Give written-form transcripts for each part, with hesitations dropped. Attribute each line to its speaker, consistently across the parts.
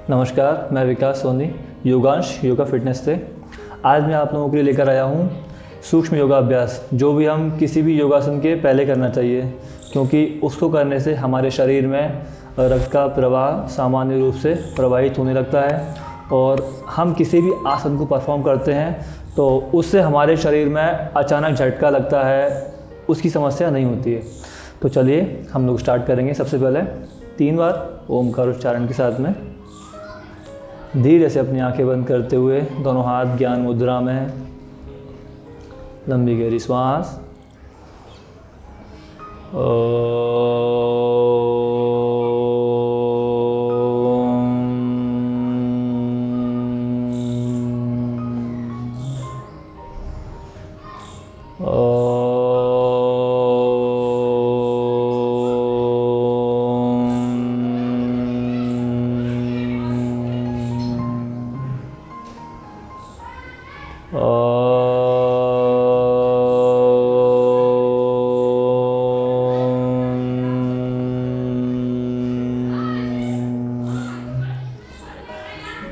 Speaker 1: नमस्कार, मैं विकास सोनी, योगांश योगा फिटनेस से। आज मैं आप लोगों के लिए लेकर आया हूँ सूक्ष्म योगा अभ्यास, जो भी हम किसी भी योगासन के पहले करना चाहिए, क्योंकि उसको करने से हमारे शरीर में रक्त का प्रवाह सामान्य रूप से प्रवाहित होने लगता है और हम किसी भी आसन को परफॉर्म करते हैं तो उससे हमारे शरीर में अचानक झटका लगता है, उसकी समस्या नहीं होती है। तो चलिए हम लोग स्टार्ट करेंगे। सबसे पहले 3 बार ओमकार उच्चारण के साथ में धीरे से अपनी आंखें बंद करते हुए दोनों हाथ ज्ञान मुद्रा में, लंबी गहरी श्वास।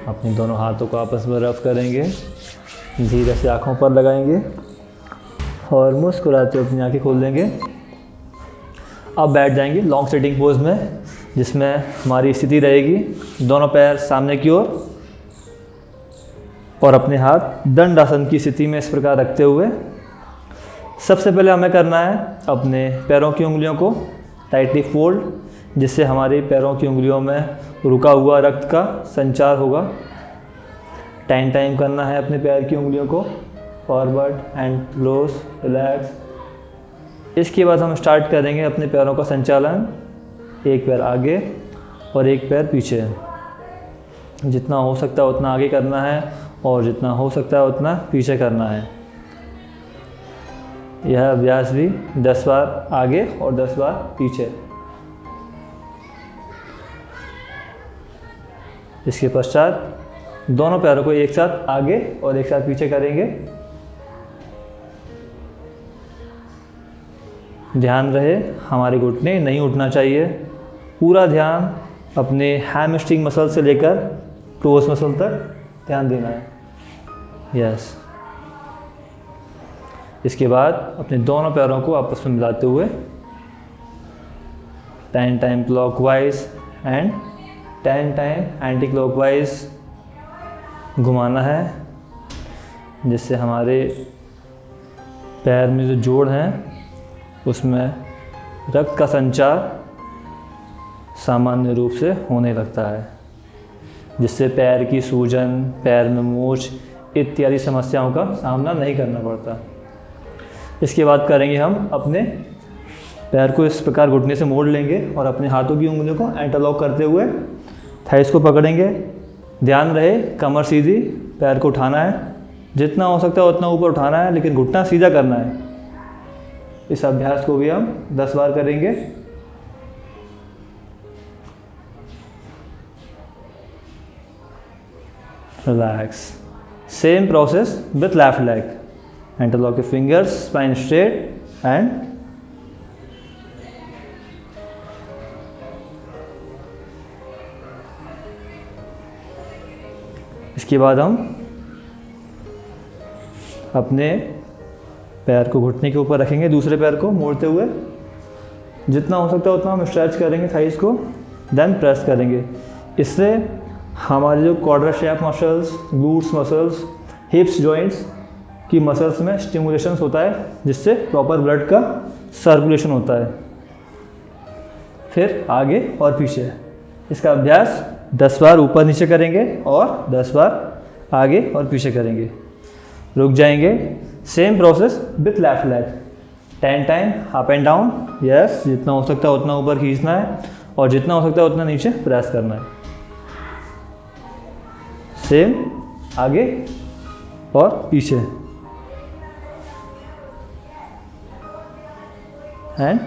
Speaker 1: अपने दोनों हाथों को आपस में रफ करेंगे, धीरे से आँखों पर लगाएंगे और मुस्कुराते हुए अपनी आँखें खोल देंगे। अब बैठ जाएंगे लॉन्ग सिटिंग पोज में, जिसमें हमारी स्थिति रहेगी दोनों पैर सामने की ओर और अपने हाथ दंड आसन की स्थिति में इस प्रकार रखते हुए सबसे पहले हमें करना है अपने पैरों की उंगलियों को टाइटली फोल्ड, जिससे हमारे पैरों की उंगलियों में रुका हुआ रक्त का संचार होगा। टाइम करना है अपने पैर की उंगलियों को फॉरवर्ड एंड क्लोज, रिलैक्स। इसके बाद हम स्टार्ट करेंगे अपने पैरों का संचालन, एक पैर आगे और एक पैर पीछे। जितना हो सकता है उतना आगे करना है और जितना हो सकता है उतना पीछे करना है। यह अभ्यास भी 10 बार आगे और 10 बार पीछे। इसके पश्चात दोनों पैरों को एक साथ आगे और एक साथ पीछे करेंगे। ध्यान रहे हमारे घुटने नहीं उठना चाहिए। पूरा ध्यान अपने हैमस्ट्रिंग मसल से लेकर टोस मसल तक ध्यान देना है। यस। इसके बाद अपने दोनों पैरों को आपस में मिलाते हुए time clockwise and 10 time anti clockwise घुमाना है, जिससे हमारे पैर में जो जोड़ हैं उसमें रक्त का संचार सामान्य रूप से होने लगता है, जिससे पैर की सूजन, पैर में मोच इत्यादि समस्याओं का सामना नहीं करना पड़ता। इसके बाद करेंगे हम अपने पैर को इस प्रकार घुटने से मोड़ लेंगे और अपने हाथों की उंगलियों को इंटरलॉक करते हुए थाइस को पकड़ेंगे। ध्यान रहे कमर सीधी, पैर को उठाना है, जितना हो सकता है उतना ऊपर उठाना है, लेकिन घुटना सीधा करना है। इस अभ्यास को भी हम 10 बार करेंगे। Relax. Same process with left leg. Interlock your fingers, spine straight and इसके बाद हम अपने पैर को घुटने के ऊपर रखेंगे, दूसरे पैर को मोड़ते हुए जितना हो सकता है उतना हम स्ट्रेच करेंगे थाइस को, देन प्रेस करेंगे। इससे हमारे जो quadriceps muscles, glutes muscles, hips joints की मसल्स में स्टिमुलेशन होता है, जिससे प्रॉपर ब्लड का सर्कुलेशन होता है। फिर आगे और पीछे इसका अभ्यास 10 बार ऊपर नीचे करेंगे और 10 बार आगे और पीछे करेंगे। रुक जाएंगे। Same process with left leg. 10 time up and down. Yes, जितना हो सकता है उतना ऊपर खींचना है और जितना हो सकता है उतना नीचे प्रेस करना है। सेम आगे और पीछे एंड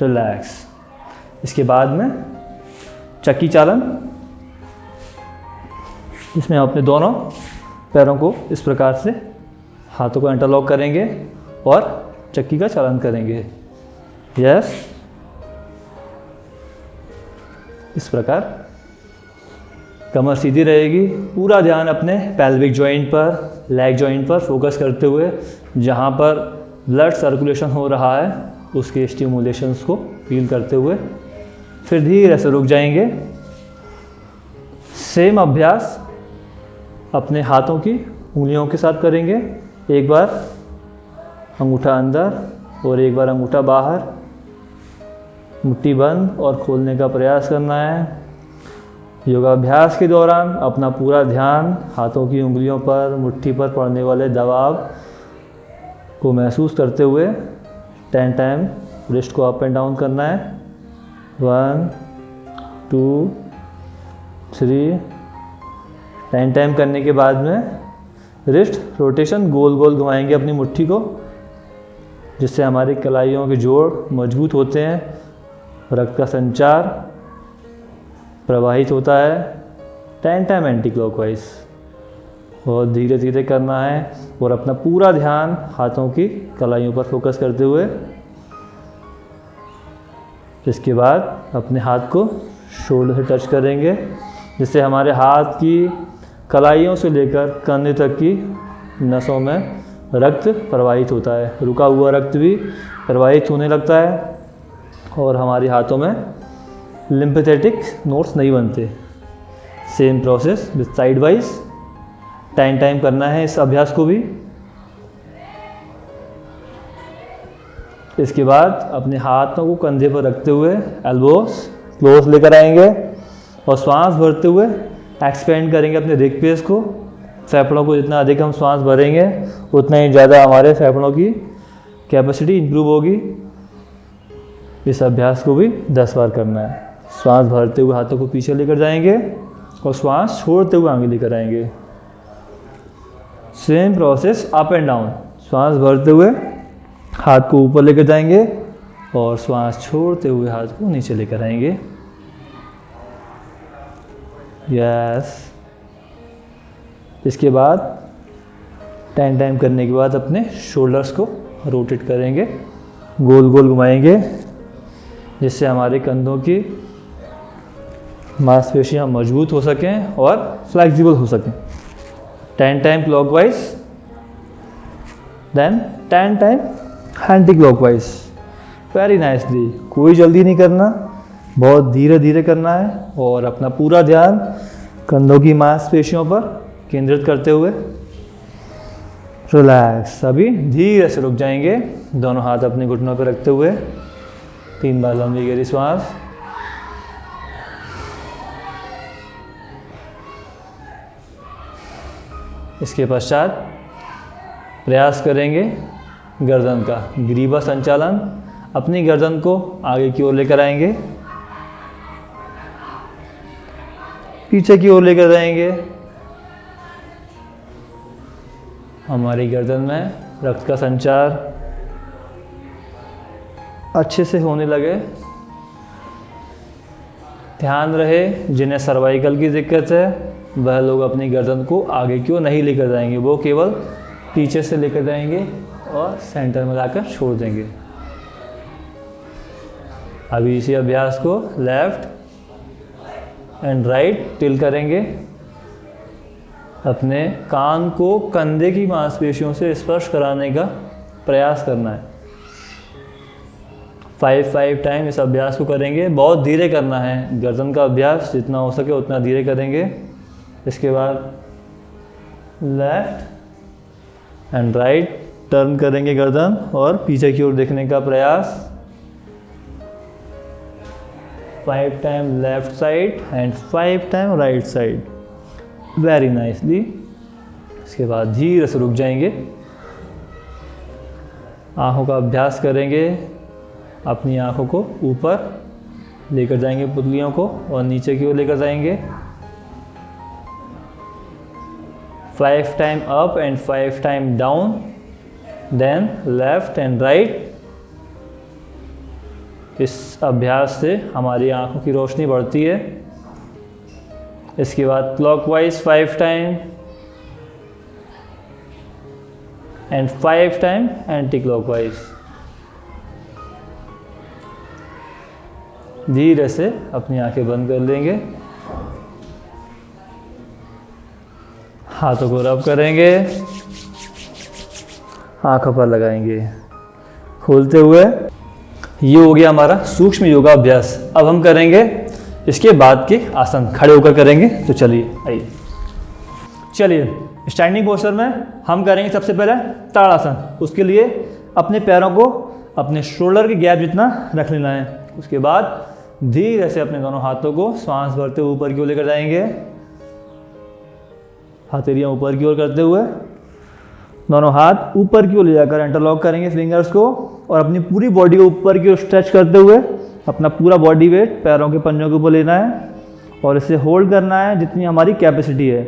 Speaker 1: रिलैक्स। इसके बाद में चक्की चालन, जिसमें हम अपने दोनों पैरों को इस प्रकार से हाथों को इंटरलॉक करेंगे और चक्की का चालन करेंगे। यस, इस प्रकार कमर सीधी रहेगी। पूरा ध्यान अपने पेल्विक जॉइंट पर, लेग जॉइंट पर फोकस करते हुए, जहाँ पर ब्लड सर्कुलेशन हो रहा है उसके स्टिमुलेशंस को फील करते हुए फिर धीरे से रुक जाएंगे। सेम अभ्यास अपने हाथों की उंगलियों के साथ करेंगे। एक बार अंगूठा अंदर और एक बार अंगूठा बाहर, मुट्ठी बंद और खोलने का प्रयास करना है। योगाभ्यास के दौरान अपना पूरा ध्यान हाथों की उंगलियों पर, मुट्ठी पर पड़ने वाले दबाव को महसूस करते हुए 10 टाइम रिस्ट को अप एंड डाउन करना है। 1 2 3। 10 टाइम करने के बाद में रिस्ट रोटेशन गोल गोल घुमाएंगे अपनी मुट्ठी को, जिससे हमारी कलाइयों के जोड़ मजबूत होते हैं, रक्त का संचार प्रवाहित होता है। 10 टाइम एंटी क्लॉकवाइज। बहुत धीरे धीरे करना है और अपना पूरा ध्यान हाथों की कलाइयों पर फोकस करते हुए इसके बाद अपने हाथ को शोल्डर से टच करेंगे, जिससे हमारे हाथ की कलाइयों से लेकर कंधे तक की नसों में रक्त प्रवाहित होता है। रुका हुआ रक्त भी प्रवाहित होने लगता है और हमारे हाथों में लिम्फेटिक नोड्स नहीं बनते। Same process with side wise 10 time करना है इस अभ्यास को भी। इसके बाद अपने हाथों को कंधे पर रखते हुए एल्बोज क्लोज लेकर आएंगे और श्वास भरते हुए एक्सपेंड करेंगे अपने रिग पेस को। फेफड़ों को जितना अधिक हम श्वास भरेंगे उतना ही ज़्यादा हमारे फेफड़ों की कैपेसिटी इंप्रूव होगी। इस अभ्यास को भी 10 बार करना है। श्वास भरते हुए हाथों को पीछे लेकर जाएंगे और श्वास छोड़ते हुए आगे लेकर आएंगे। Same process up and down. श्वास भरते हुए हाथ को ऊपर लेकर जाएंगे और श्वास छोड़ते हुए हाथ को नीचे लेकर आएंगे। यस। इसके बाद 10 टाइम करने के बाद अपने शोल्डर्स को रोटेट करेंगे, गोल गोल घुमाएंगे, जिससे हमारे कंधों की मांसपेशियां मजबूत हो सकें और फ्लेक्सिबल हो सकें। 10 time clockwise, then 10 time anti clockwise. Very nicely. कोई जल्दी नहीं करना, बहुत धीरे धीरे करना है और अपना पूरा ध्यान कंधों की मांसपेशियों पर केंद्रित करते हुए रिलैक्स। अभी धीरे से रुक जाएंगे, दोनों हाथ अपने घुटनों पर रखते हुए 3 बार लंबी गहरी श्वास। इसके पश्चात प्रयास करेंगे गर्दन का ग्रीवा संचालन। अपनी गर्दन को आगे की ओर लेकर आएंगे, पीछे की ओर लेकर जाएंगे। हमारी गर्दन में रक्त का संचार अच्छे से होने लगे। ध्यान रहे, जिन्हें सर्वाइकल की दिक्कत है वह लोग अपनी गर्दन को आगे की ओर नहीं लेकर जाएंगे, वो केवल पीछे से लेकर जाएंगे और सेंटर में लाकर छोड़ देंगे। अभी इसी अभ्यास को लेफ्ट एंड राइट टिल करेंगे। अपने कान को कंधे की मांसपेशियों से स्पर्श कराने का प्रयास करना है। 5 टाइम इस अभ्यास को करेंगे। बहुत धीरे करना है, गर्दन का अभ्यास जितना हो सके उतना धीरे करेंगे। इसके बाद लेफ्ट एंड राइट टर्न करेंगे गर्दन और पीछे की ओर देखने का प्रयास। 5 time left side and 5 time right side. Very nicely. इसके बाद धीरे से रुक जाएंगे, आँखों का अभ्यास करेंगे। अपनी आँखों को ऊपर लेकर जाएंगे, पुतलियों को, और नीचे की ओर लेकर जाएंगे। 5 time up and 5 time down, then left and right. इस अभ्यास से हमारी आँखों की रोशनी बढ़ती है। इसके बाद clockwise 5 time and 5 time anti clockwise. धीरे से अपनी आंखें बंद कर लेंगे। हाथों को रब करेंगे, आंखों पर लगाएंगे, खोलते हुए। ये हो गया हमारा सूक्ष्म योगा अभ्यास। अब हम करेंगे इसके बाद के आसन, खड़े होकर करेंगे। तो चलिए आइए, चलिए स्टैंडिंग पोस्चर में हम करेंगे सबसे पहले ताड़ासन। उसके लिए अपने पैरों को अपने शोल्डर के गैप जितना रख लेना है। उसके बाद धीरे से अपने दोनों हाथों को सांस भरते हुए ऊपर की ओर लेकर जाएंगे, हथेलियाँ ऊपर की ओर करते हुए दोनों हाथ ऊपर की ओर ले जाकर इंटरलॉक करेंगे फिंगर्स को, और अपनी पूरी बॉडी को ऊपर की ओर स्ट्रेच करते हुए अपना पूरा बॉडी वेट पैरों के पंजों के ऊपर लेना है और इसे होल्ड करना है जितनी हमारी कैपेसिटी है।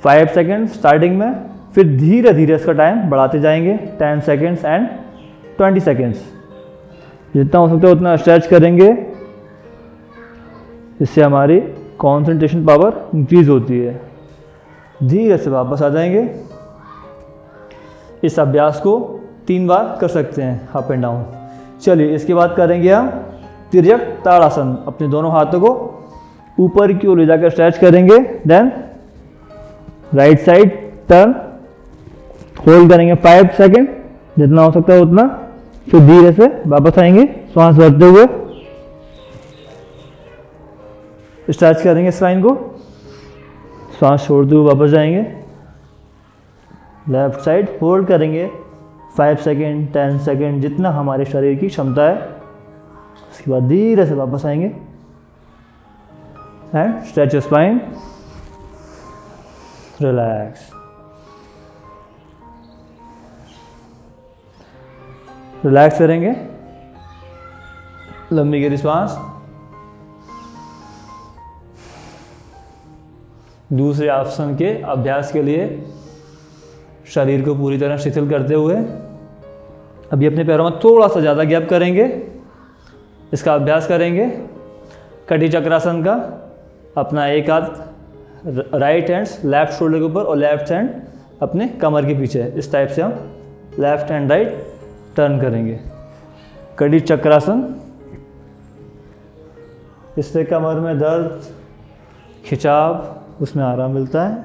Speaker 1: 5 सेकेंड स्टार्टिंग में, फिर धीरे धीरे इसका टाइम बढ़ाते जाएंगे, 10 सेकेंड्स एंड 20 सेकेंड्स। जितना हो सकता है उतना स्ट्रेच करेंगे, इससे हमारी कॉन्सेंट्रेशन पावर इंक्रीज होती है। धीरे से वापस आ जाएंगे। इस अभ्यास को 3 बार कर सकते हैं, अप एंड डाउन। चलिए इसके बाद करेंगे हम तिर्यक ताड़ासन। अपने दोनों हाथों को ऊपर की ओर ले जाकर स्ट्रेच करेंगे, then right side turn, hold करेंगे 5 सेकेंड, जितना हो सकता है उतना, फिर धीरे से वापस आएंगे सांस भरते हुए, स्ट्रेच करेंगे स्पाइन को, सांस छोड़ते हुए वापस जाएंगे। लेफ्ट साइड होल्ड करेंगे 5 सेकेंड, 10 सेकेंड, जितना हमारे शरीर की क्षमता है। उसके बाद धीरे से वापस आएंगे and stretch your spine, relax, relax करेंगे। लंबी गहरी सांस। दूसरे आसन के अभ्यास के लिए शरीर को पूरी तरह शिथिल करते हुए अभी अपने पैरों में थोड़ा सा ज़्यादा गैप करेंगे। इसका अभ्यास करेंगे कटी चक्रासन का। अपना एक हाथ राइट हैंड्स लेफ्ट शोल्डर के ऊपर और लेफ्ट हैंड अपने कमर के पीछे। इस टाइप से हम लेफ्ट एंड राइट टर्न करेंगे। कटी चक्रासन, इससे कमर में दर्द, खिंचाव, उसमें आराम मिलता है।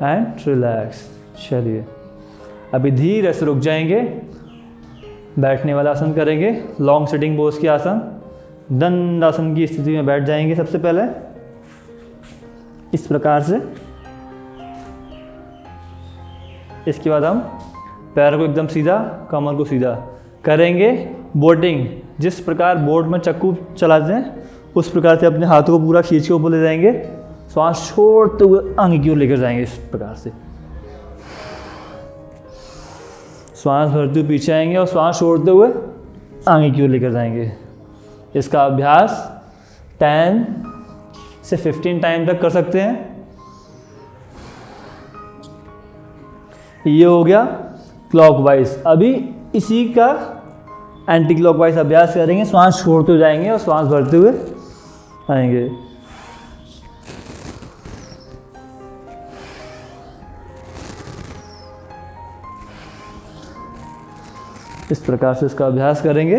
Speaker 1: And relax. चलिए अभी धीरे से रुक जाएंगे। बैठने वाला आसन करेंगे, लॉन्ग सिटिंग पोज की आसन। दंडासन की स्थिति में बैठ जाएंगे सबसे पहले इस प्रकार से। इसके बाद हम पैर को एकदम सीधा, कमर को सीधा करेंगे। बोटिंग, जिस प्रकार बोट में चक्कू चलाते हैं उस प्रकार से अपने हाथों को पूरा खींच के ऊपर ले जाएंगे। श्वास छोड़ते हुए आगे की ओर लेकर जाएंगे इस प्रकार से। श्वास भरते हुए पीछे आएंगे और श्वास छोड़ते हुए आगे की ओर लेकर जाएंगे। इसका अभ्यास 10 से 15 टाइम तक कर सकते हैं। ये हो गया क्लॉकवाइज। अभी इसी का एंटी क्लॉकवाइज अभ्यास करेंगे। श्वास छोड़ते हुए जाएंगे और श्वास भरते हुए आएंगे। इस प्रकार से इसका अभ्यास करेंगे।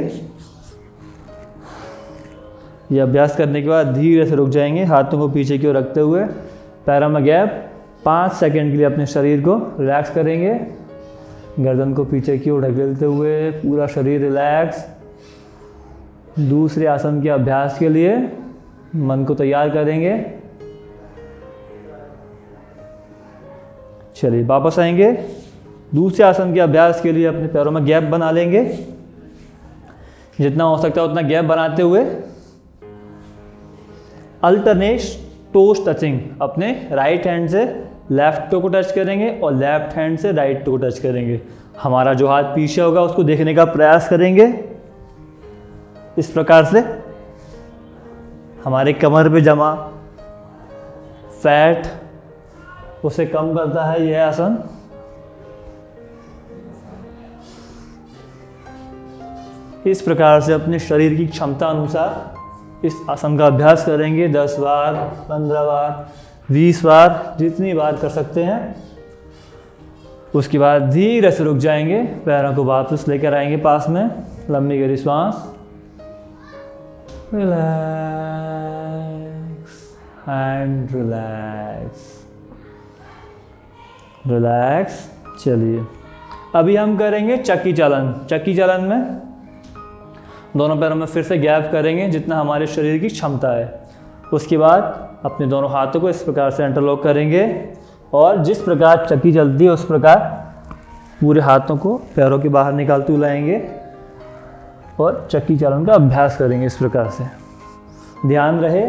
Speaker 1: ये अभ्यास करने के बाद धीरे से रुक जाएंगे, हाथों को पीछे की ओर रखते हुए, पैरों में गैप। 5 सेकंड के लिए अपने शरीर को रिलैक्स करेंगे। गर्दन को पीछे की ओर ढकेलते हुए पूरा शरीर रिलैक्स। दूसरे आसन के अभ्यास के लिए मन को तैयार करेंगे। चलिए वापस आएंगे। दूसरे आसन के अभ्यास के लिए अपने पैरों में गैप बना लेंगे। जितना हो सकता है उतना गैप बनाते हुए अल्टरनेट टोस टचिंग, अपने राइट हैंड से लेफ्ट टो को टच करेंगे और लेफ्ट हैंड से राइट टो को टच करेंगे। हमारा जो हाथ पीछे होगा उसको देखने का प्रयास करेंगे। इस प्रकार से हमारे कमर पे जमा फैट उसे कम करता है यह आसन। इस प्रकार से अपने शरीर की क्षमता अनुसार इस आसन का अभ्यास करेंगे। 10 बार, 15 बार, 20 बार, जितनी बार कर सकते हैं। उसके बाद धीरे से रुक जाएंगे, पैरों को वापस लेकर आएंगे पास में। लंबी गहरी सांस, रिलैक्स एंड रिलैक्स, रिलैक्स। चलिए अभी हम करेंगे चक्की चालन। चक्की चालन में दोनों पैरों में फिर से गैप करेंगे जितना हमारे शरीर की क्षमता है। उसके बाद अपने दोनों हाथों को इस प्रकार से इंटरलॉक करेंगे और जिस प्रकार चक्की चलती है उस प्रकार पूरे हाथों को पैरों के बाहर निकालते हुए लाएंगे और चक्की चालन का अभ्यास करेंगे इस प्रकार से। ध्यान रहे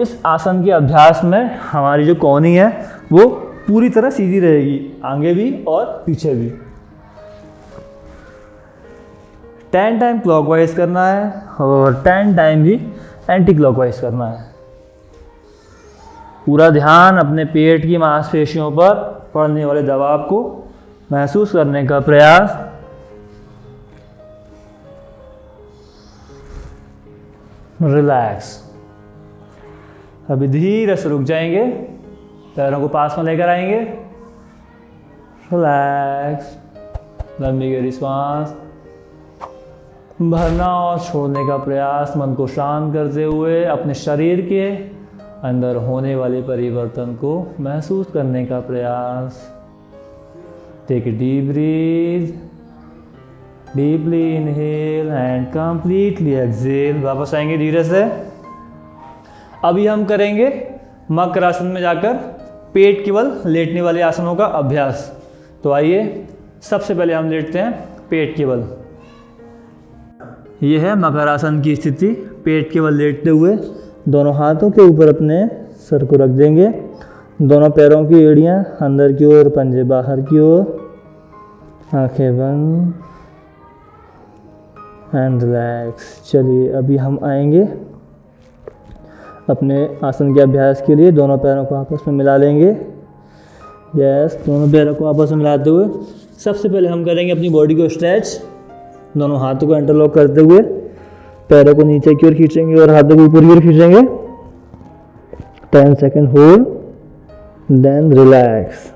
Speaker 1: इस आसन के अभ्यास में हमारी जो कोहनी है वो पूरी तरह सीधी रहेगी, आगे भी और पीछे भी। 10 टाइम क्लॉकवाइज करना है और 10 टाइम भी एंटी क्लॉकवाइज करना है। पूरा ध्यान अपने पेट की मांसपेशियों पर पड़ने वाले दबाव को महसूस करने का प्रयास। रिलैक्स। अभी धीरे से रुक जाएंगे, पैरों को पास में लेकर आएंगे। रिलैक्स, लंबी गहरी सांस, भरना और छोड़ने का प्रयास, मन को शांत करते हुए अपने शरीर के अंदर होने वाले परिवर्तन को महसूस करने का प्रयास। Take a deep breath, deeply inhale and completely exhale. वापस आएंगे धीरे से। अभी हम करेंगे मकर आसन में जाकर पेट केवल लेटने वाले आसनों का अभ्यास। तो आइए सबसे पहले हम लेटते हैं पेट केवल। यह है मकर आसन की स्थिति। पेट केवल लेटते हुए दोनों हाथों के ऊपर अपने सर को रख देंगे, दोनों पैरों की एड़ियां अंदर की ओर, पंजे बाहर की ओर, आंखें बंद एंड रिलैक्स। चलिए अभी हम आएंगे अपने आसन के अभ्यास के लिए। दोनों पैरों को आपस में मिला लेंगे। यस, दोनों पैरों को आपस में मिलाते हुए सबसे पहले हम करेंगे अपनी बॉडी को स्ट्रेच। दोनों हाथों को इंटरलॉक करते हुए पैरों को नीचे की ओर खींचेंगे और हाथों को ऊपर की ओर खींचेंगे। 10 सेकेंड होल्ड, देन रिलैक्स।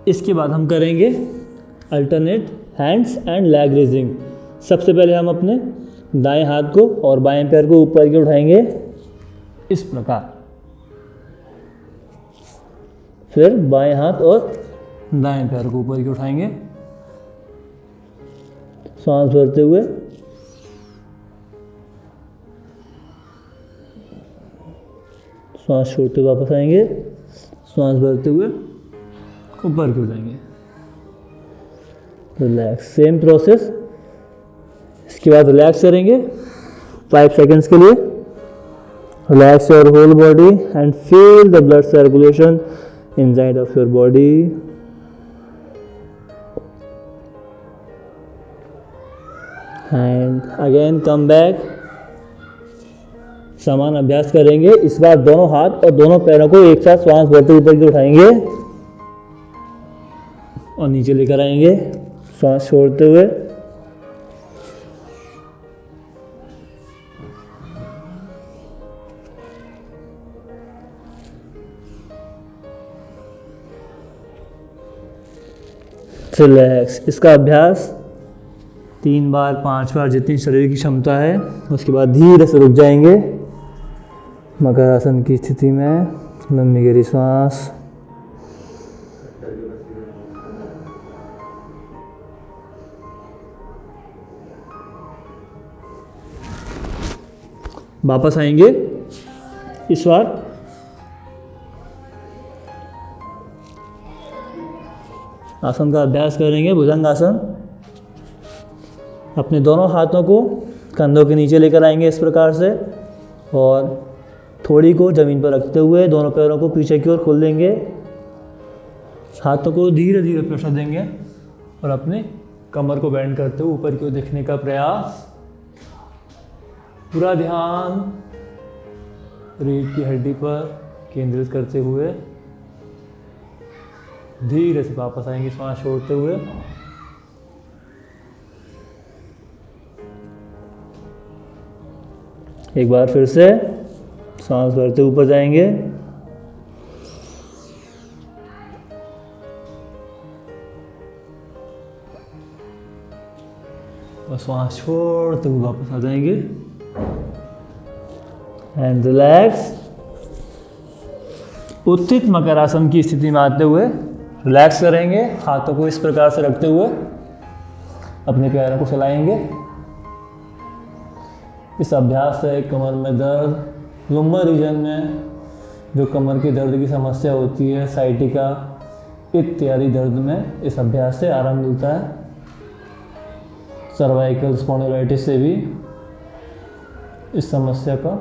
Speaker 1: इसके बाद हम करेंगे alternate hands and leg raising. सबसे पहले हम अपने दाएं हाथ को और बाएं पैर को ऊपर की उठाएंगे इस प्रकार, फिर बाएं हाथ और दाएं पैर को ऊपर की उठाएंगे, सांस भरते हुए, सांस छोड़ते हुए वापस आएंगे, सांस भरते हुए ऊपर की उठाएंगे। Relax, same process. इसके बाद रिलैक्स करेंगे 5 सेकेंड्स के लिए। Relax your whole body and feel the blood circulation inside of your body. And again come back. समान अभ्यास करेंगे। इस बार दोनों हाथ और दोनों पैरों को एक साथ श्वास भरते ऊपर की उठाएंगे और नीचे लेकर आएंगे, श्वास छोड़ते हुए। रिलैक्स। इसका अभ्यास 3 बार 5 बार जितनी शरीर की क्षमता है। उसके बाद धीरे से रुक जाएंगे मकर आसन की स्थिति में। लंबी गहरी सांस, वापस आएंगे। इस बार आसन का अभ्यास करेंगे भुजंग आसन। अपने दोनों हाथों को कंधों के नीचे लेकर आएंगे इस प्रकार से और थोड़ी को ज़मीन पर रखते हुए दोनों पैरों को पीछे की ओर खोल देंगे। हाथों को धीरे धीरे प्रेशर देंगे और अपने कमर को बेंड करते हुए ऊपर की ओर देखने का प्रयास। पूरा ध्यान रीढ़ की हड्डी पर केंद्रित करते हुए धीरे से वापस आएंगे सांस छोड़ते हुए। एक बार फिर से सांस भरते ऊपर जाएंगे, और श्वास छोड़ते हुए वापस आ जाएंगे एंड रिलैक्स। उत्थित मकरासन की स्थिति में आते हुए रिलैक्स करेंगे, हाथों को इस प्रकार से रखते हुए अपने पैरों को फैलाएंगे। इस अभ्यास से कमर में दर्द, लंबर रीजन में जो कमर की दर्द की समस्या होती है, साइटिका इत्यादि दर्द में इस अभ्यास से आराम मिलता है। सर्वाइकल स्पॉन्डिलाइटिस से भी इस समस्या का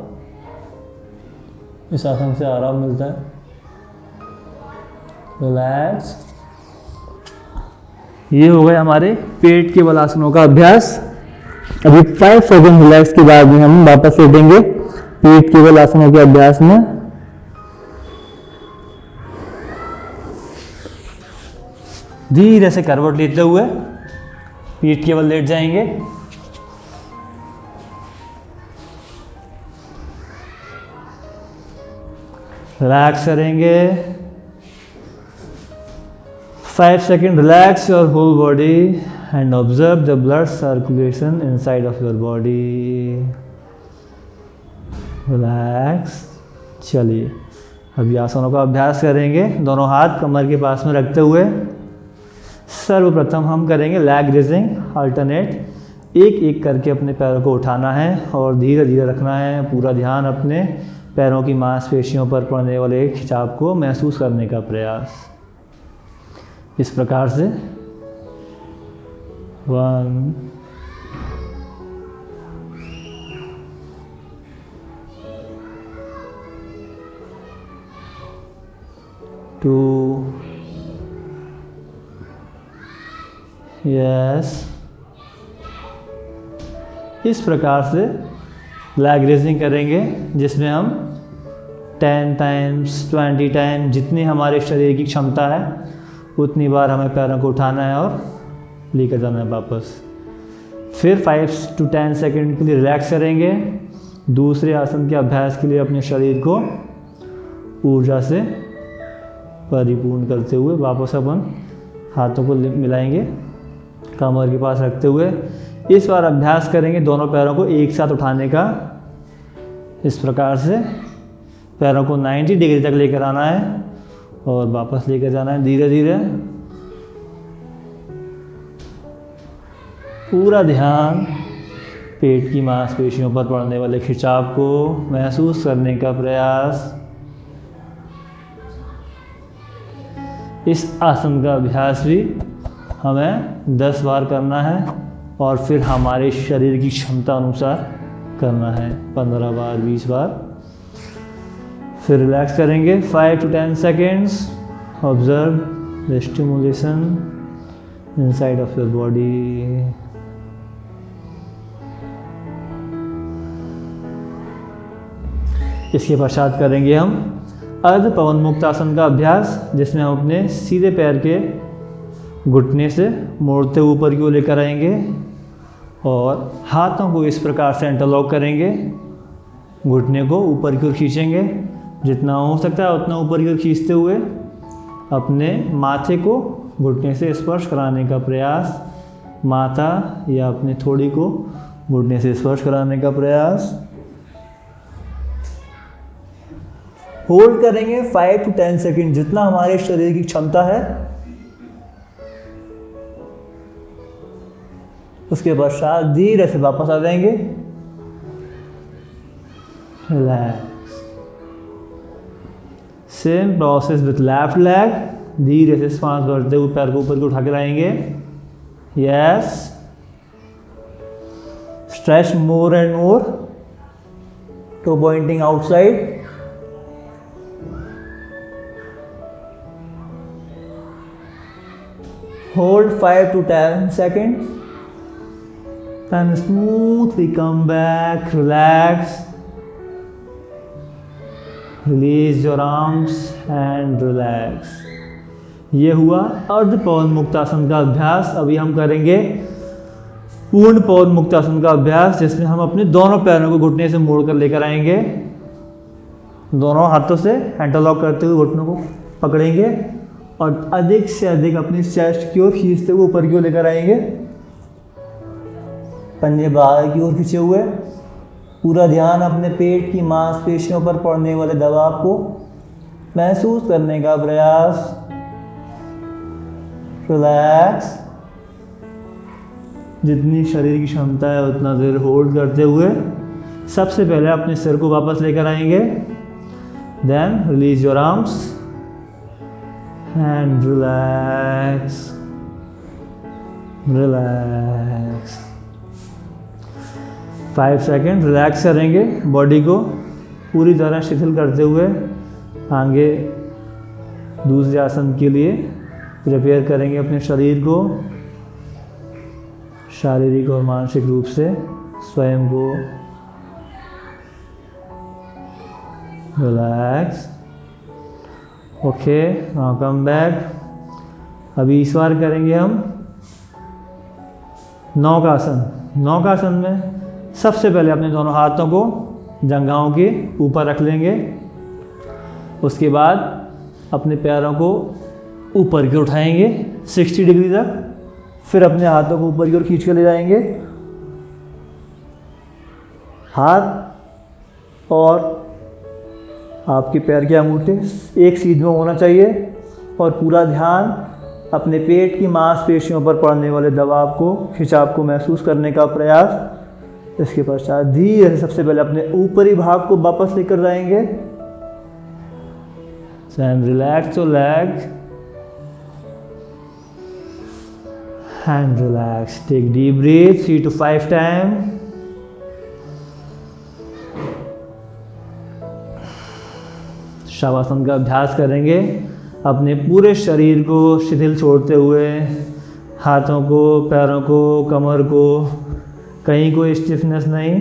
Speaker 1: इस आसन से आराम मिलता है। रिलैक्स। ये हो गए हमारे पेट के बल आसनों का अभ्यास। अभी 5 सेकंड रिलैक्स के बाद में हम वापस लेटेंगे पेट के बल आसनों के अभ्यास में। धीरे से करवट लेते हुए पीठ के बल लेट जाएंगे। रिलैक्स करेंगे। 5 second relax your whole body and observe the blood circulation inside of your body. Relax. चलिए अभी आसनों का अभ्यास करेंगे। दोनों हाथ कमर के पास में रखते हुए सर्वप्रथम हम करेंगे लैग रेजिंग अल्टरनेट। एक एक करके अपने पैरों को उठाना है और धीरे धीरे रखना है। पूरा ध्यान अपने पैरों की मांसपेशियों पर पड़ने वाले खिंचाव को महसूस करने का प्रयास। इस प्रकार से 1 2 यस। इस प्रकार से लैग रेजिंग करेंगे जिसमें हम 10 टाइम्स 20 टाइम जितनी हमारे शरीर की क्षमता है उतनी बार हमें पैरों को उठाना है और लेकर जाना है वापस। फिर 5 to 10 सेकंड के लिए रिलैक्स करेंगे। दूसरे आसन के अभ्यास के लिए अपने शरीर को ऊर्जा से परिपूर्ण करते हुए वापस अपन हाथों को मिलाएंगे कमर के पास रखते हुए। इस बार अभ्यास करेंगे दोनों पैरों को एक साथ उठाने का। इस प्रकार से पैरों को 90 डिग्री तक लेकर आना है और वापस लेकर जाना है धीरे धीरे। पूरा ध्यान पेट की मांसपेशियों पर पड़ने वाले खिंचाव को महसूस करने का प्रयास। इस आसन का अभ्यास भी हमें 10 बार करना है और फिर हमारे शरीर की क्षमता अनुसार करना है 15 बार 20 बार। फिर रिलैक्स करेंगे 5 to 10 seconds। Observe the stimulation inside of your body. इसके पश्चात करेंगे हम अर्ध पवन मुक्त आसन का अभ्यास जिसमें हम अपने सीधे पैर के घुटने से मोड़ते ऊपर की ओर लेकर आएंगे और हाथों को इस प्रकार से इंटरलॉक करेंगे। घुटने को ऊपर की ओर खींचेंगे, जितना हो सकता है उतना ऊपर की ओर खींचते हुए अपने माथे को घुटने से स्पर्श कराने का प्रयास। माथा या अपने थोड़ी को घुटने से स्पर्श कराने का प्रयास। होल्ड करेंगे 5 to 10 सेकंड जितना हमारे शरीर की क्षमता है। उसके पश्चात धीरे से वापस आ जाएंगे। Relax. Same process with left leg. धीरे से सांस भरते हुए पैर को ऊपर को उठा के लाएंगे। Yes. Stretch more and more. Toe pointing outside. Hold 5 to 10 seconds. Then smoothly come back, relax. Release your arms and relax. ये हुआ अर्ध पवन मुक्तासन का अभ्यास। अभी हम करेंगे पूर्ण पवन मुक्तासन का अभ्यास जिसमें हम अपने दोनों पैरों को घुटने से मोड़कर लेकर आएंगे। दोनों हाथों से इंटरलॉक करते हुए घुटनों को पकड़ेंगे और अधिक से अधिक अपनी चेस्ट की ओर खींचते हुए ऊपर की ओर लेकर आएंगे।
Speaker 2: पंजे बाहर की ओर खींचे हुए। पूरा ध्यान अपने पेट की मांसपेशियों पर पड़ने वाले दबाव को महसूस करने का प्रयास। रिलैक्स। जितनी शरीर की क्षमता है उतना देर होल्ड करते हुए सबसे पहले अपने सिर को वापस लेकर आएंगे। Then release your arms and relax relax. 5 second relax करेंगे बॉडी को पूरी तरह शिथिल करते हुए आगे दूसरे आसन के लिए प्रिपेयर करेंगे अपने शरीर को। शारीरिक और मानसिक रूप से स्वयं को relax. Okay, now come back. अभी इस बार करेंगे हम नौकासन। नौकासन में सबसे पहले अपने दोनों हाथों को जंघाओं के ऊपर रख लेंगे। उसके बाद अपने पैरों को ऊपर की ओर उठाएंगे 60 डिग्री तक। फिर अपने हाथों को ऊपर की ओर खींच कर ले जाएंगे। हाथ और आपके पैर के अंगूठे एक सीध में होना चाहिए और पूरा ध्यान अपने पेट की मांसपेशियों पर पड़ने वाले दबाव को, खिंचाव को महसूस करने का प्रयास। इसके पश्चात धीरे से सबसे पहले अपने ऊपरी भाग को वापस लेकर जाएंगे। And relax your leg and relax. Take deep breath 3 to 5 times. Shavasana का अभ्यास करेंगे अपने पूरे शरीर को शिथिल छोड़ते हुए, हाथों को, पैरों को, कमर को, कहीं कोई स्टिफनेस नहीं।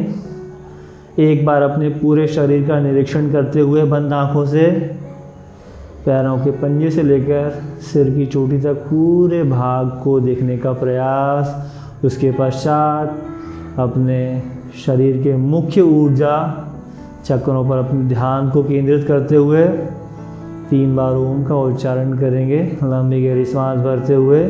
Speaker 2: एक बार अपने पूरे शरीर का निरीक्षण करते हुए बंद आंखों से पैरों के पंजे से लेकर सिर की चोटी तक पूरे भाग को देखने का प्रयास। उसके पश्चात अपने शरीर के मुख्य ऊर्जा चक्रों पर अपने ध्यान को केंद्रित करते हुए 3 बार ओम का उच्चारण करेंगे लंबी गहरी सांस भरते हुए।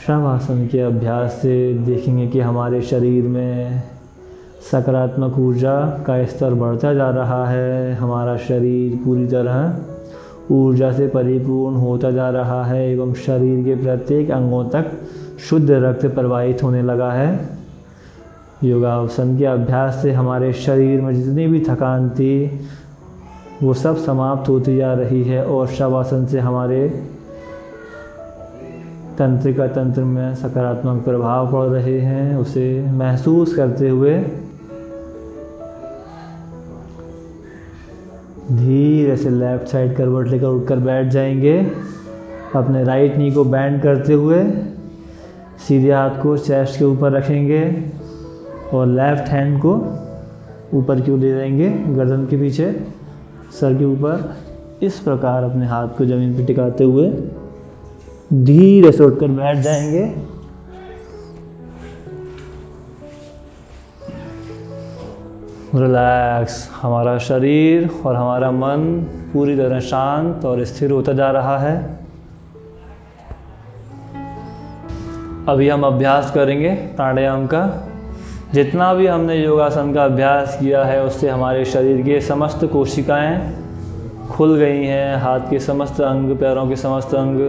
Speaker 2: शवासन के अभ्यास से देखेंगे कि हमारे शरीर में सकारात्मक ऊर्जा का स्तर बढ़ता जा रहा है। हमारा शरीर पूरी तरह ऊर्जा से परिपूर्ण होता जा रहा है एवं शरीर के प्रत्येक अंगों तक शुद्ध रक्त प्रवाहित होने लगा है। योगासन के अभ्यास से हमारे शरीर में जितनी भी थकान थी वो सब समाप्त होती जा रही है और शवासन से हमारे तंत्रिका तंत्र में सकारात्मक प्रभाव पड़ रहे हैं। उसे महसूस करते हुए धीरे से लेफ्ट साइड करवट लेकर उठकर बैठ जाएंगे। अपने राइट नी को बेंड करते हुए सीधे हाथ को चेस्ट के ऊपर रखेंगे और लेफ्ट हैंड को ऊपर की ओर ले जाएंगे गर्दन के पीछे, सर के ऊपर। इस प्रकार अपने हाथ को ज़मीन पर टिकाते हुए धीरे से उठकर बैठ जाएंगे। रिलैक्स। हमारा शरीर और हमारा मन पूरी तरह शांत और स्थिर होता जा रहा है। अभी हम अभ्यास करेंगे प्राणायाम का। जितना भी हमने योगासन का अभ्यास किया है उससे हमारे शरीर के समस्त कोशिकाएं खुल गई हैं। हाथ के समस्त अंग, पैरों के समस्त अंग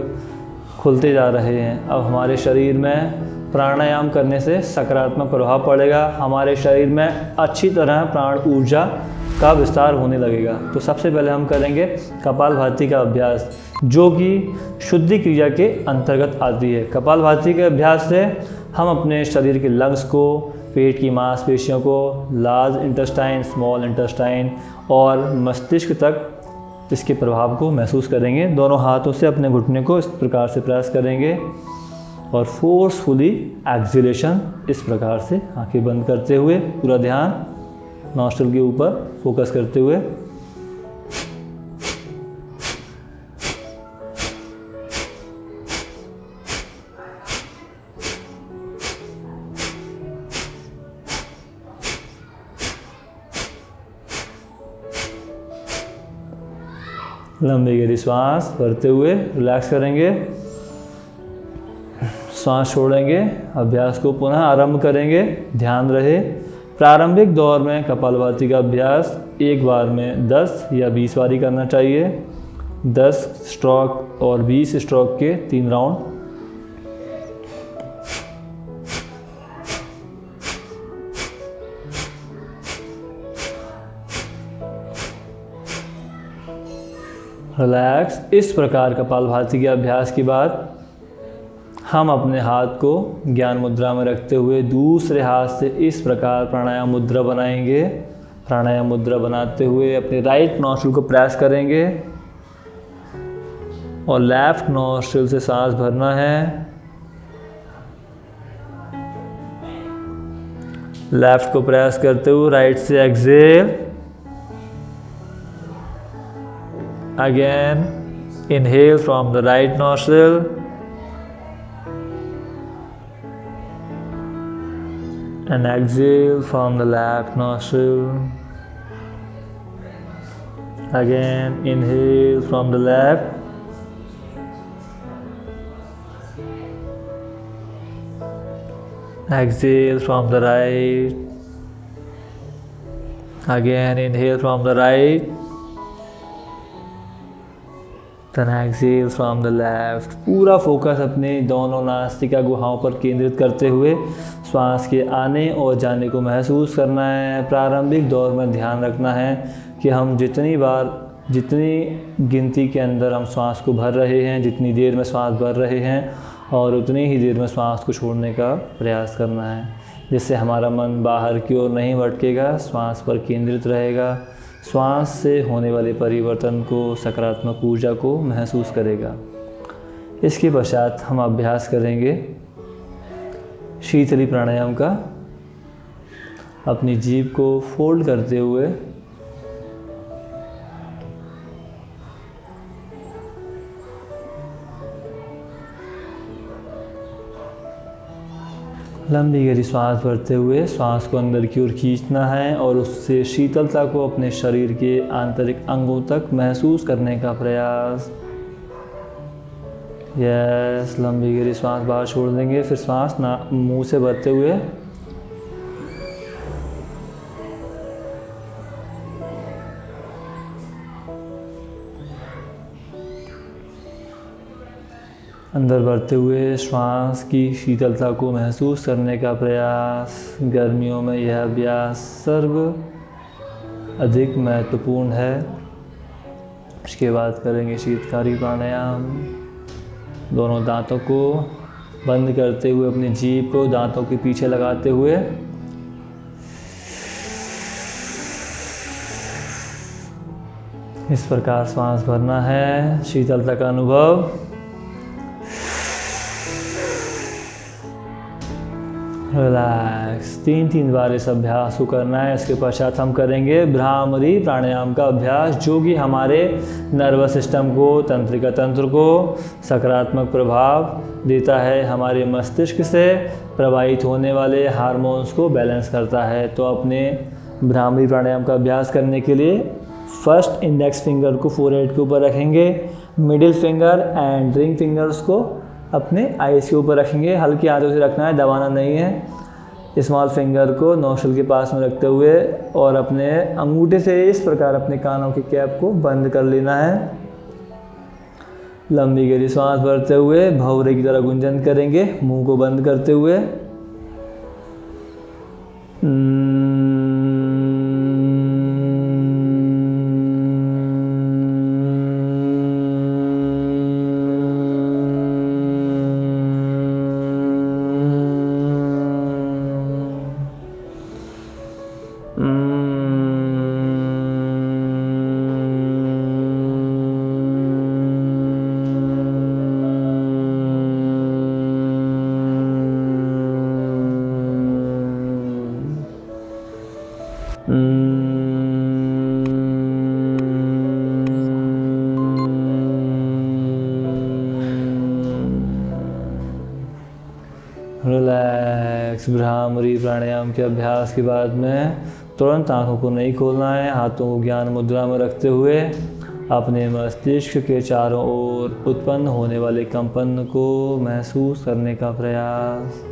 Speaker 2: खुलते जा रहे हैं। अब हमारे शरीर में प्राणायाम करने से सकारात्मक प्रभाव पड़ेगा। हमारे शरीर में अच्छी तरह प्राण ऊर्जा का विस्तार होने लगेगा। तो सबसे पहले हम करेंगे कपालभाति का अभ्यास।
Speaker 1: जो कि शुद्धि क्रिया के अंतर्गत आती है। कपालभाति के अभ्यास से हम अपने शरीर के लंग्स को, पेट की मांसपेशियों को, लार्ज इंटेस्टाइन, स्मॉल इंटेस्टाइन और मस्तिष्क तक इसके प्रभाव को महसूस करेंगे। दोनों हाथों से अपने घुटने को इस प्रकार से प्रेस करेंगे और फोर्सफुली एक्सहेलेशन इस प्रकार से आंखें बंद करते हुए, पूरा ध्यान नॉस्ट्रिल के ऊपर फोकस करते हुए। लंबी गहरी सांस भरते हुए रिलैक्स करेंगे, सांस छोड़ेंगे, अभ्यास को पुनः आरंभ करेंगे। ध्यान रहे प्रारंभिक दौर में कपालभाति का अभ्यास एक बार में 10 या 20 बारी करना चाहिए। 10 स्ट्रोक और 20 स्ट्रोक के 3 राउंड। रिलैक्स। इस प्रकार कपालभाति के अभ्यास के बाद हम अपने हाथ को ज्ञान मुद्रा में रखते हुए दूसरे हाथ से इस प्रकार प्राणायाम मुद्रा बनाएंगे। प्राणायाम मुद्रा बनाते हुए अपने राइट नॉस्ट्रिल को प्रेस करेंगे और लेफ्ट नॉस्ट्रिल से सांस भरना है। लेफ्ट को प्रेस करते हुए राइट से exhale. Again, inhale from the right nostril and exhale from the left nostril. Again, inhale from the left exhale from the right. Again, inhale from the right. Then exhale from the left. पूरा focus अपने दोनों नासिका गुहाओं पर केंद्रित करते हुए श्वास के आने और जाने को महसूस करना है। प्रारंभिक दौर में ध्यान रखना है कि हम जितनी गिनती के अंदर हम श्वास को भर रहे हैं, जितनी देर में श्वास भर रहे हैं और उतनी ही देर में श्वास को छोड़ने का प्रयास करना है, जिससे हमारा मन बाहर की ओर नहीं भटकेगा, श्वास पर केंद्रित रहेगा, श्वास से होने वाले परिवर्तन को, सकारात्मक ऊर्जा को महसूस करेगा। इसके पश्चात हम अभ्यास करेंगे शीतली प्राणायाम का। अपनी जीभ को फोल्ड करते हुए लंबी गहरी सांस भरते हुए श्वास को अंदर की ओर खींचना है और उससे शीतलता को अपने शरीर के आंतरिक अंगों तक महसूस करने का प्रयास। यस, लंबी गहरी सांस बाहर छोड़ देंगे। फिर सांस मुंह से भरते हुए अंदर भरते हुए श्वास की शीतलता को महसूस करने का प्रयास। गर्मियों में यह अभ्यास सर्व अधिक महत्वपूर्ण है। इसके बाद करेंगे शीतकारी प्राणायाम। दोनों दांतों को बंद करते हुए अपनी जीभ को दांतों के पीछे लगाते हुए इस प्रकार सांस भरना है। शीतलता का अनुभव। रिलैक्स। 3 बार इस अभ्यास को करना है। इसके पश्चात हम करेंगे भ्रामरी प्राणायाम का अभ्यास, जो कि हमारे नर्वस सिस्टम को, तंत्रिका तंत्र को सकारात्मक प्रभाव देता है, हमारे मस्तिष्क से प्रवाहित होने वाले हार्मोन्स को बैलेंस करता है। तो अपने भ्रामरी प्राणायाम का अभ्यास करने के लिए फर्स्ट इंडेक्स फिंगर को फोरहेड के ऊपर रखेंगे, middle finger and ring fingers को अपने आईज के ऊपर रखेंगे। हल्की हाथों से रखना है, दबाना नहीं है। स्मॉल फिंगर को नोस्ट्रिल के पास में रखते हुए और अपने अंगूठे से इस प्रकार अपने कानों की कैप को बंद कर लेना है। लंबी गहरी सांस भरते हुए भंवरे की तरह गुंजन करेंगे, मुंह को बंद करते हुए। रिलैक्स। भ्रामरी प्राणायाम के अभ्यास के बाद में तुरंत आंखों को नहीं खोलना है। हाथों को ज्ञान मुद्रा में रखते हुए अपने मस्तिष्क के चारों ओर उत्पन्न होने वाले कंपन को महसूस करने का प्रयास,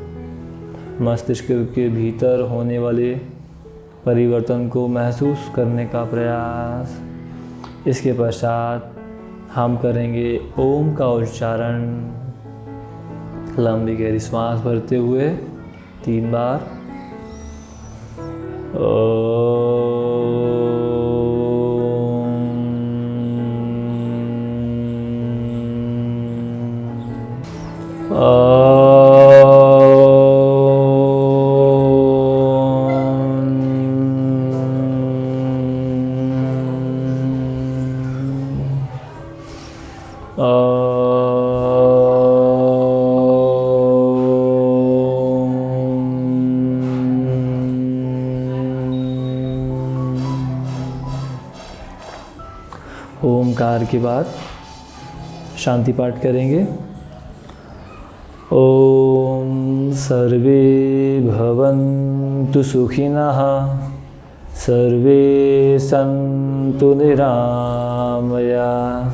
Speaker 1: मस्तिष्क के भीतर होने वाले परिवर्तन को महसूस करने का प्रयास। इसके पश्चात हम करेंगे ओम का उच्चारण। लंबी गहरी सांस भरते हुए 3 बार ओमकार के बाद शांति पाठ करेंगे। ओम सर्वे भवन्तु सुखिनः, सर्वे सन्तु निरामयाः,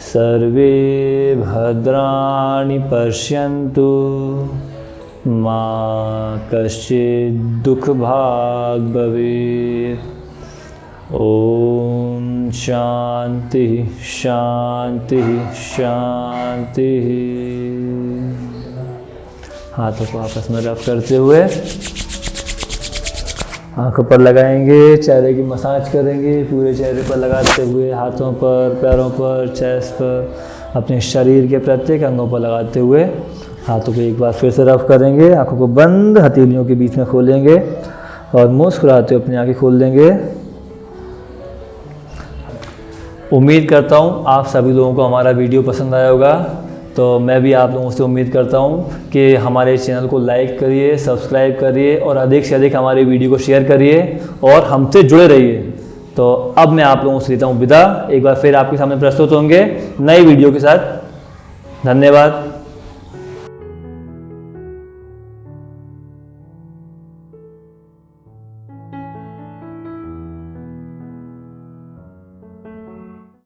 Speaker 1: सर्वे भद्राणि पश्यन्तु, मा कश्चित् दुःखभाग् भवेत्। ओम शांति शांति शांति। हाथों को आपस में रब करते हुए आंखों पर लगाएंगे, चेहरे की मसाज करेंगे, पूरे चेहरे पर लगाते हुए हाथों पर, पैरों पर, चेस्ट पर, अपने शरीर के प्रत्येक अंगों पर लगाते हुए हाथों को एक बार फिर से रब करेंगे। आंखों को बंद हथेलियों के बीच में खोलेंगे और मुस्कुराते हुए अपनी आंखें खोल देंगे। उम्मीद करता हूँ आप सभी लोगों को हमारा वीडियो पसंद आया होगा। तो मैं भी आप लोगों से उम्मीद करता हूँ कि हमारे चैनल को लाइक करिए, सब्सक्राइब करिए और अधिक से अधिक हमारे वीडियो को शेयर करिए और हमसे जुड़े रहिए। तो अब मैं आप लोगों से लेता हूँ विदा। एक बार फिर आपके सामने प्रस्तुत होंगे नई वीडियो के साथ। धन्यवाद।